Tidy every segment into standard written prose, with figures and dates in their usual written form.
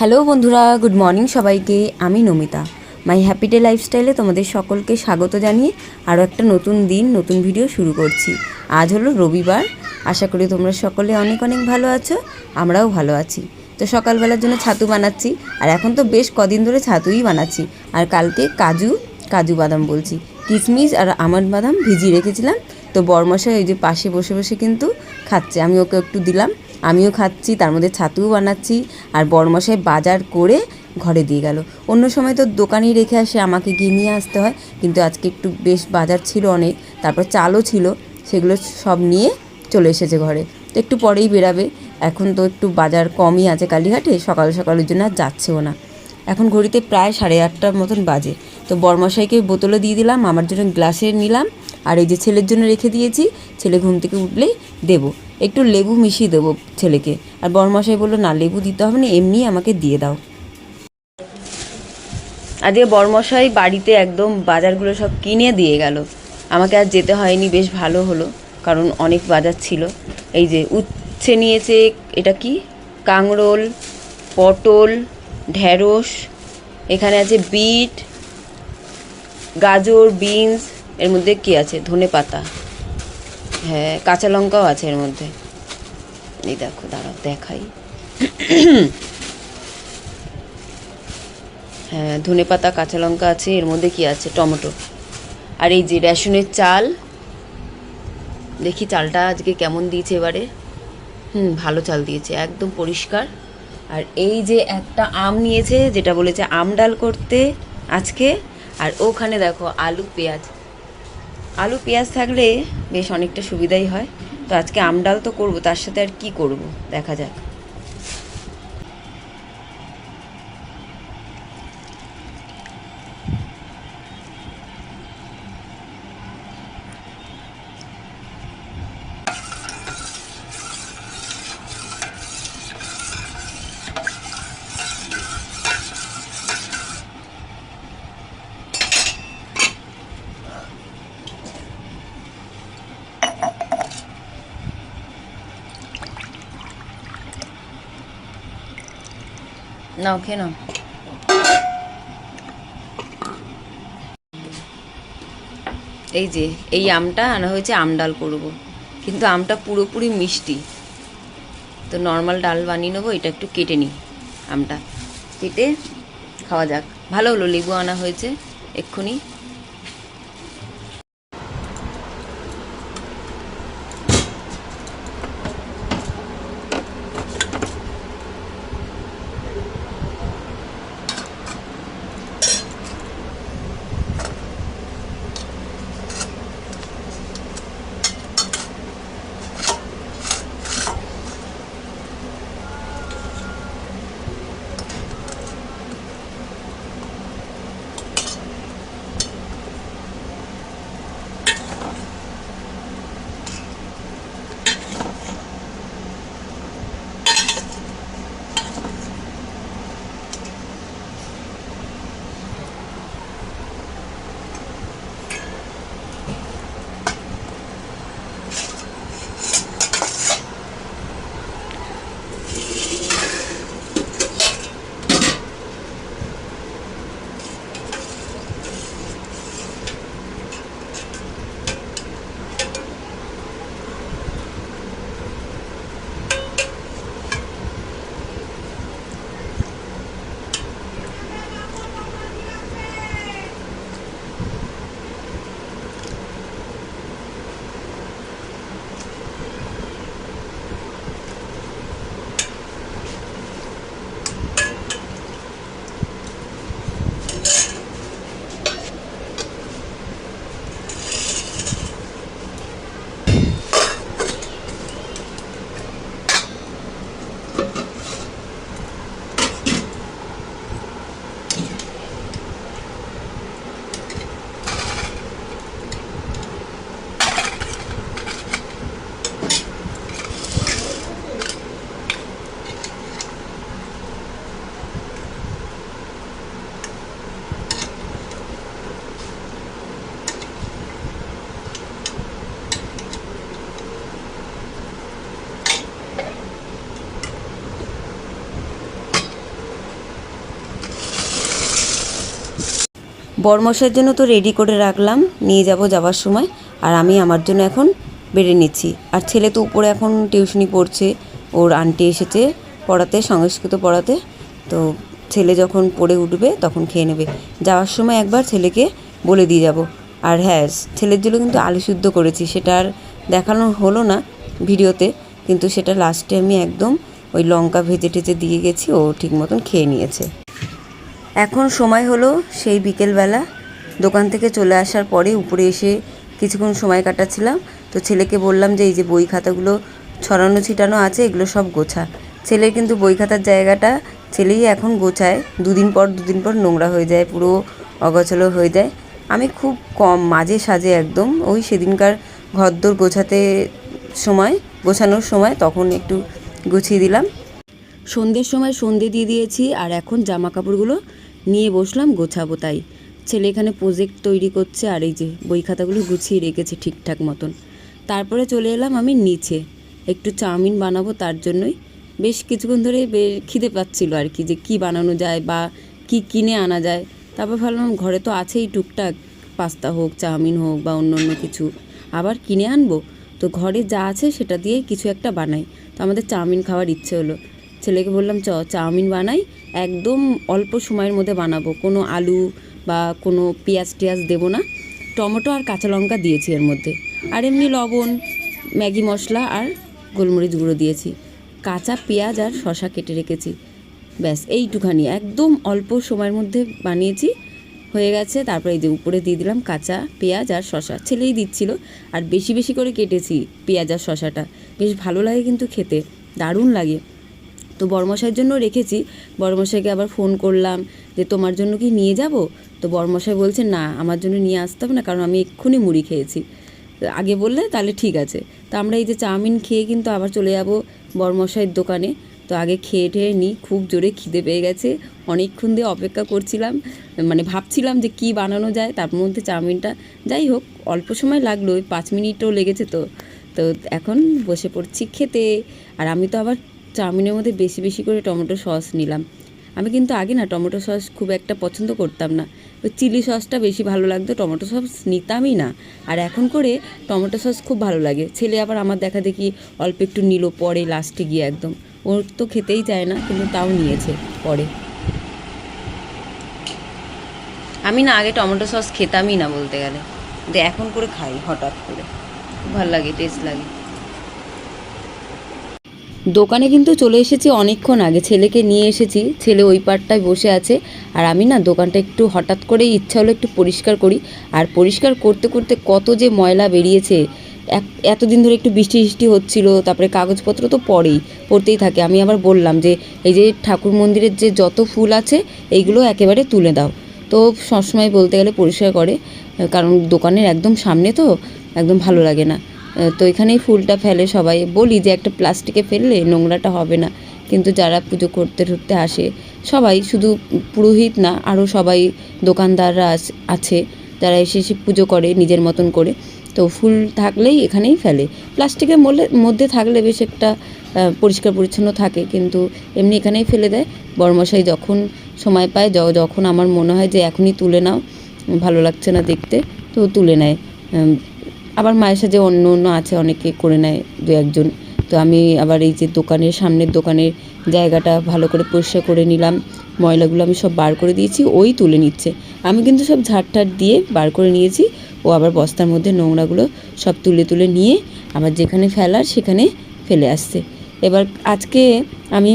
Hello বন্ধুরা, good morning সবাইকে। আমি নমিতা, মাই হ্যাপি ডে লাইফস্টাইলে তোমাদের সকলকে স্বাগত জানিয়ে আরও একটা নতুন দিন, নতুন ভিডিও শুরু করছি। আজ হলো রবিবার। আশা করি তোমরা সকলে অনেক অনেক ভালো আছো, আমরাও ভালো আছি। তো সকালবেলার জন্য ছাতু বানাচ্ছি, আর এখন তো বেশ কদিন ধরে ছাতুই বানাচ্ছি। আর কালকে কাজু বাদাম বলছি, কিশমিশ আর আমন্ড বাদাম ভিজিয়ে রেখেছিলাম। তো বরমশাই ওই যে পাশে বসে বসে কিন্তু খাচ্ছে, আমি ওকে একটু দিলাম, আমিও খাচ্ছি, তার মধ্যে ছাতুও বানাচ্ছি। আর বরমশাই বাজার করে ঘরে দিয়ে গেল। অন্য সময় তো দোকানেই রেখে আসে, আমাকে গিয়ে নিয়ে আসতে হয়, কিন্তু আজকে একটু বেশ বাজার ছিল অনেক, তারপর চালও ছিল, সেগুলো সব নিয়ে চলে এসেছে ঘরে। তো একটু পরেই বেরাবে। এখন তো একটু বাজার কমই আছে কালীঘাটে, সকাল সকালের জন্য আর যাচ্ছেও না। এখন ঘড়িতে প্রায় 8:30 মতন বাজে। তো বরমশাইকে বোতলে দিয়ে দিলাম, আমার জন্য গ্লাসে নিলাম, আর এই যে ছেলের জন্য রেখে দিয়েছি, ছেলে ঘুম থেকে উঠলেই দেবো। একটু লেবু মিশিয়ে দেবো ছেলেকে। আর বরমশাই বললো না, লেবু দিতে হবে না, এমনি আমাকে দিয়ে দাও। আজকে বরমশাই বাড়িতে একদম বাজারগুলো সব কিনে দিয়ে গেল, আমাকে আর যেতে হয়নি, বেশ ভালো হলো, কারণ অনেক বাজার ছিল। এই যে উচ্ছে নিয়েছে, এটা কি কাঁকরোল, পটল, ঢ্যাঁড়স, এখানে আছে বিট, গাজর, বিনস, এর মধ্যে কি আছে, ধনে পাতা, হ্যাঁ কাঁচা লঙ্কাও আছে এর মধ্যে। এই দেখো, দাঁড়াও দেখাই। হ্যাঁ ধনে পাতা, কাঁচা লঙ্কা আছে, এর মধ্যে কি আছে, টমেটো। আর এই যে রেশনের চাল, দেখি চালটা আজকে কেমন দিয়েছে এবারে। ভালো চাল দিয়েছে, একদম পরিষ্কার। আর এই যে একটা আম নিয়েছে, যেটা বলেছে আম ডাল করতে আজকে। আর ওখানে দেখো আলু পেঁয়াজ থাকলে বেশ অনেকটা সুবিধাই হয়। তো আজকে আম ডাল তো করবো, তার সাথে আর কি করব দেখা যাক। নাও খেয়ে নাও। এই যে এই আমটা আনা হয়েছে, আম ডাল করবো, কিন্তু আমটা পুরোপুরি মিষ্টি, তো নর্মাল ডাল বানিয়ে নেবো। এটা একটু কেটে নিই, আমটা কেটে খাওয়া যাক। ভালো হলো লেবু আনা হয়েছে এক্ষুনি। বরমশাইয়ের জন্য তো রেডি করে রাখলাম, নিয়ে যাওয়ার সময়। আর আমি আমার জন্য এখন বেড়ে নিচ্ছি। আর ছেলে তো উপরে এখন টিউশনি পড়ছে, ওর আন্টি এসেছে পড়াতে, সংস্কৃত পড়াতে। তো ছেলে যখন পড়ে উঠবে তখন খেয়ে নেবে। যাওয়ার সময় একবার ছেলেকে বলে দিয়ে যাব। আর হ্যাঁ, ছেলের জন্য কিন্তু আলু সিদ্ধ করেছি, সেটা আর দেখানো হলো না ভিডিওতে, কিন্তু সেটা লাস্টে আমি একদম ওই লঙ্কা ভেজে টেজে দিয়ে গেছি, ও ঠিক মতন খেয়ে নিয়েছে। এখন সময় হলো সেই বিকেলবেলা। দোকান থেকে চলে আসার পরে উপরে এসে কিছুক্ষণ সময় কাটাচ্ছিলাম। তো ছেলেকে বললাম যে এই যে বই খাতাগুলো ছড়ানো ছিটানো আছে, এগুলো সব গোছা। ছেলের কিন্তু বই খাতার জায়গাটা ছেলেই এখন গোছায়, দুদিন পর নোংরা হয়ে যায়, পুরো অগোছালো হয়ে যায়। আমি খুব কম মাঝে সাঝে একদম ওই সেদিনকার ঘরদোর গোছানোর সময় তখন একটু গুছিয়ে দিলাম। সন্ধ্যের সময় সন্ধে দিয়ে দিয়েছি, আর এখন জামা কাপড়গুলো নিয়ে বসলাম গোছাবো। তাই ছেলে এখানে প্রজেক্ট তৈরি করছে, আর এই যে বই খাতাগুলো গুছিয়ে রেখেছে ঠিকঠাক মতন। তারপরে চলে এলাম আমি নিচে, একটু চাউমিন বানাবো, তার জন্যই বেশ কিছুক্ষণ ধরে খিদে পাচ্ছিল আর কি, যে কী বানানো যায় বা কি কিনে আনা যায়। তারপর ভাবলাম ঘরে তো আছেই টুকটাক, পাস্তা হোক, চাউমিন হোক বা অন্য কিছু, আবার কিনে আনবো। তো ঘরে যা আছে সেটা দিয়েই কিছু একটা বানাই। তো আমাদের চাউমিন খাওয়ার ইচ্ছে হলো, ছেলেকে বললাম চাউমিন বানাই, একদম অল্প সময়ের মধ্যে বানাবো, কোনো আলু বা কোনো পেঁয়াজ টেয়াজ দেবো না, টমেটো আর কাঁচা লঙ্কা দিয়েছি এর মধ্যে, আর এমনি লবণ, ম্যাগি মশলা আর গোলমরিচ গুঁড়ো দিয়েছি, কাঁচা পেঁয়াজ আর শসা কেটে রেখেছি, ব্যাস এইটুখানি একদম অল্প সময়ের মধ্যে বানিয়েছি, হয়ে গেছে। তারপরে এই যে উপরে দিয়ে দিলাম কাঁচা পেঁয়াজ আর শসা, ছেলেই দিচ্ছিল, আর বেশি বেশি করে কেটেছি পেঁয়াজ আর শসাটা, বেশ ভালো লাগে কিন্তু খেতে, দারুণ লাগে। তো বড়মশাইয়ের জন্য রেখেছি, বড়মশাইকে আবার ফোন করলাম যে তোমার জন্য কি নিয়ে যাব? তো বড়মশাই বলছে না, আমার জন্য নিয়ে আসতে হবে না, কারণ আমি এক্ষুনি মুড়ি খেয়েছি। আগে বললে তাহলে ঠিক আছে। তো আমরা এই যে চাউমিন খেয়ে কিন্তু আবার চলে যাব বড়মশাইয়ের দোকানে। তো আগে খেয়ে ঠেয়ে নিই, খুব জোরে খিদে পেয়ে গেছে, অনেকক্ষণ দিয়ে অপেক্ষা করছিলাম, মানে ভাবছিলাম যে কি বানানো যায়, তার মধ্যে চাউমিনটা, যাই হোক অল্প সময় লাগলো, ওই 5 মিনিটও লেগেছে। তো তো এখন বসে পড়ছি খেতে। আর আমি তো আবার চাউমিনের মধ্যে বেশি বেশি করে টমেটো সস নিলাম। আমি কিন্তু আগে না টমেটো সস খুব একটা পছন্দ করতাম না, ওই চিলি সসটা বেশি ভালো লাগতো, টমেটো সস নিতামই না। আর এখন করে টমেটো সস খুব ভালো লাগে। ছেলে আবার আমার দেখা দেখি অল্প একটু নিল পরে লাস্টে গিয়ে, একদম ওর তো খেতেই চায় না, কিন্তু তাও নিয়েছে পরে। আমি না আগে টমেটো সস খেতামই না বলতে গেলে, কিন্তু এখন করে খাই হঠাৎ করে, খুব ভালো লাগে, টেস্ট লাগে। দোকানে কিন্তু চলে এসেছি অনেকক্ষণ আগে, ছেলেকে নিয়ে এসেছি, ছেলে ওই পারটায় বসে আছে। আর আমি না দোকানটা একটু হঠাৎ করেই ইচ্ছা হলো একটু পরিষ্কার করি। আর পরিষ্কার করতে করতে কত যে ময়লা বেরিয়েছে, এতদিন ধরে একটু বৃষ্টি হচ্ছিল, তারপরে কাগজপত্র তো পড়তেই থাকে। আমি আবার বললাম যে এই যে ঠাকুর মন্দিরের যে যত ফুল আছে এইগুলো একেবারে তুলে দাও। তো সবসময় বলতে গেলে পরিষ্কার করে, কারণ দোকানের একদম সামনে তো, একদম ভালো লাগে না। তো এখানেই ফুলটা ফেলে, সবাই বলি যে একটা প্লাস্টিকে ফেললে নোংরাটা হবে না, কিন্তু যারা পুজো করতে আসে সবাই, শুধু পুরোহিত না, আরও সবাই দোকানদাররা আছে যারা এসে পুজো করে নিজের মতন করে, তো ফুল থাকলেই এখানেই ফেলে। প্লাস্টিকের মধ্যে থাকলে বেশ একটা পরিষ্কার পরিচ্ছন্ন থাকে, কিন্তু এমনি এখানেই ফেলে দেয়। বড়মশাই যখন সময় পায়, যখন আমার মনে হয় যে এখনই তুলে নাও, ভালো লাগছে না দেখতে, তো তুলে নেয়। আবার মায়ের সাথে অন্য আছে, অনেকে করে নেয় দু একজন। তো আমি আবার এই যে সামনের দোকানের জায়গাটা ভালো করে পরিষ্কার করে নিলাম, ময়লাগুলো আমি সব বার করে দিয়েছি, ওই তুলে নিচ্ছে। আমি কিন্তু সব ঝাড় দিয়ে বার করে নিয়েছি, ও আবার বস্তার মধ্যে নোংরাগুলো সব তুলে নিয়ে আবার যেখানে ফেলার সেখানে ফেলে আসছে। এবার আজকে আমি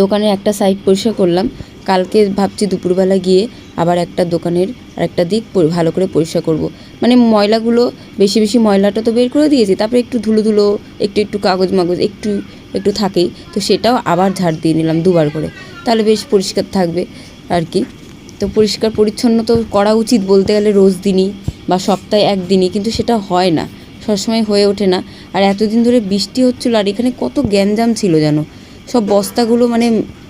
দোকানের একটা সাইড পরিষ্কার করলাম, কালকে ভাবছি দুপুরবেলা গিয়ে আবার একটা দোকানের আরেকটা দিক ভালো করে পরিষ্কার করব। মানে ময়লাগুলো বেশি ময়লাটা তো বের করে দিয়েছি, তারপরে একটু ধুলো একটু কাগজ মাগজ একটু থাকেই, তো সেটাও আবার ঝাড় দিয়ে নিলাম দুবার করে, তাহলে বেশ পরিষ্কার থাকবে আর কি। তো পরিষ্কার পরিচ্ছন্ন তো করা উচিত বলতে গেলে রোজ দিনই বা সপ্তাহে একদিনই, কিন্তু সেটা হয় না, সবসময় হয়ে ওঠে না। আর এতদিন ধরে বৃষ্টি হচ্ছিলো, আর এখানে কত গ্যাঞ্জাম ছিল জানো, সব বস্তাগুলো, মানে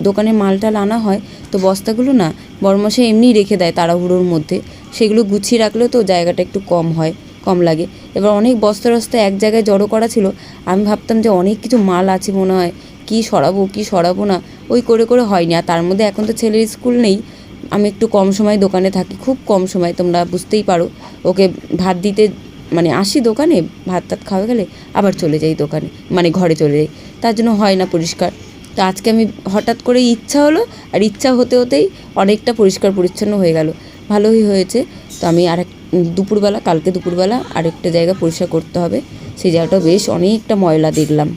দোকানে মালটাল আনা হয়, তো বস্তাগুলো না বড়মশাই এমনিই রেখে দেয় তাড়াহুড়োর মধ্যে, সেগুলো গুছিয়ে রাখলেও তো জায়গাটা একটু কম লাগে। এবার অনেক বস্তা এক জায়গায় জড়ো করা ছিল, আমি ভাবতাম যে অনেক কিছু মাল আছে মনে হয়, কি সরাবো না, ওই করে হয়নি। আর তার মধ্যে এখন তো ছেলের স্কুল নেই, আমি একটু কম সময় দোকানে থাকি, খুব কম সময়, তোমরা বুঝতেই পারো। ওকে ভাত দিতে মানে আসি দোকানে, ভাত টাত খাওয়া গেলে আবার চলে যাই দোকানে, মানে ঘরে চলে যাই, তার জন্য হয় না পরিষ্কার। তো আজকে আমি হঠাৎ করে ইচ্ছা হলো, আর ইচ্ছা হতে হতেই অনেকটা পরিষ্কার পরিচ্ছন্ন হয়ে গেল, ভালোই হয়েছে। তো আমি কালকে দুপুরবেলা আরেকটা জায়গা পরিষ্কার করতে হবে, সেই জায়গাটা বেশ অনেকটা ময়লা দেখলাম।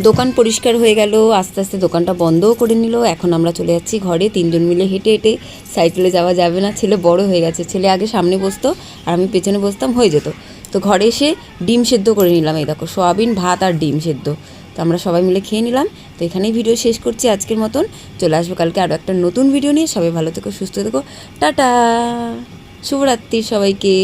দোকান পরিষ্কার হয়ে গেল, আস্তে আস্তে দোকানটা বন্ধও করে নিল। এখন আমরা চলে যাচ্ছি ঘরে, 3জন মিলে হেঁটে হেঁটে, সাইকেলে যাওয়া যাবে না, ছেলে বড় হয়ে গেছে, ছেলে আগে সামনে বসতো আর আমি পেছনে বসতাম, হয়ে যেত। তো ঘরে এসে ডিম সেদ্ধ করে নিলাম, এই দেখো সোয়াবিন, ভাত আর ডিম সেদ্ধ। তো আমরা সবাই মিলে খেয়ে নিলাম। তো এখানেই ভিডিও শেষ করছি আজকের মতন, চলে আসবো কালকে আরও একটা নতুন ভিডিও নিয়ে। সবাই ভালো থেকো, সুস্থ থেকো, টাটা, শুভরাত্রি সবাইকে।